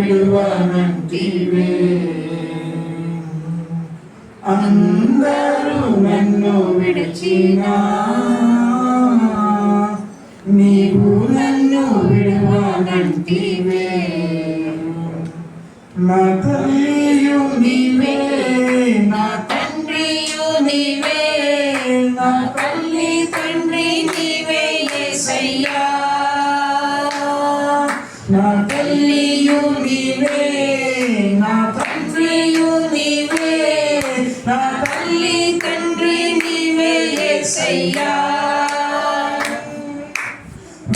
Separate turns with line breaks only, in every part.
విడువనంటివే. అందరూ నన్ను విడిచినా నీవు నన్ను విడువనంటివే. నా తల్లియు నీవే, నా తండ్రియు నీవే, నా తల్లి తండ్రి నీవే యేసయ్యా. నా తల్లియు నీవే, నా తండ్రియు నీవే, నా తల్లి తండ్రి నీవే యేసయ్యా.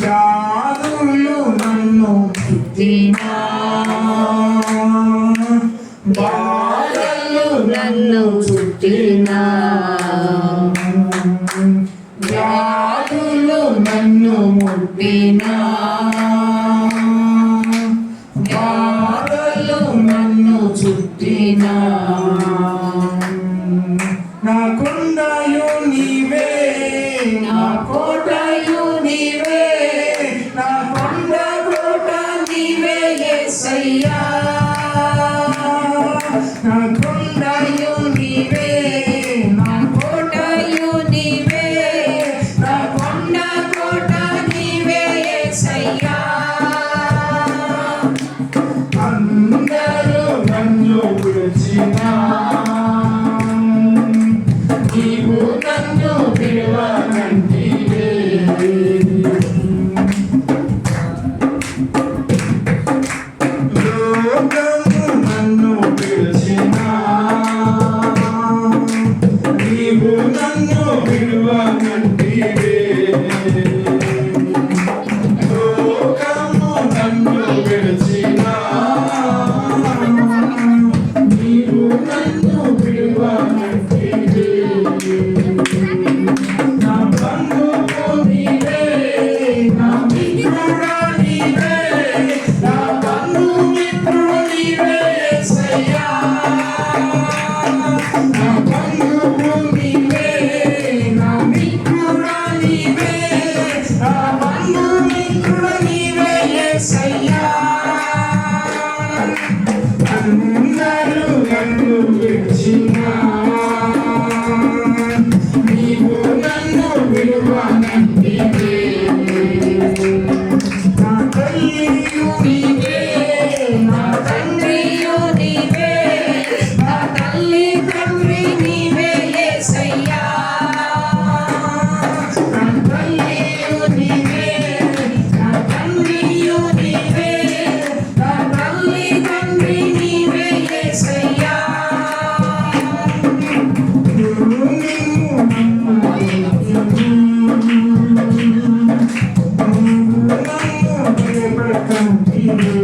వ్యాధులు నన్ను చుట్టినా, బాధలు నన్ను చుట్టినా, వ్యాధులు నన్ను ముట్టినా, బాధలు నన్ను చుట్టినా, నా కొండయు నీవే, నా కోటయు నీవే, నా కొండ కోట నీవే యేసయ్యా. నా కొండయు నీవే, నా కోటయు నీవే, నా కొండ కోట నీవే యేసయ్యా. అందరూ నన్ను విడిచినా నీవు నన్ను విడువనంటివే. లోకము నన్ను విడిచినా నీవు నన్ను విడువనంటివే. లోకము నన్ను విడిచినా నీవు నన్ను విడువనంటివే. నా బంధువు నీవే, నా మిత్రుడా నీవే, నా బంధుమిత్రుడు నీవే యేసయ్యా. నా బంధువు నీవే, నా మిత్రుడా నీవే, నా బంధుమిత్రుడు నీవే యేసయ్యా. అందరూ నన్ను విడిచినా నీవు నన్ను విడువనంటివే. నా తల్లియు నీవే, నా తండ్రియు నీవే, నా తల్లి తండ్రి నీవే యేసయ్యా. నా తల్లియు నీవే, నా తండ్రియు నీవే, నా తల్లి తండ్రి నీవే యేసయ్యా. నన్ను భయపడకంటివే.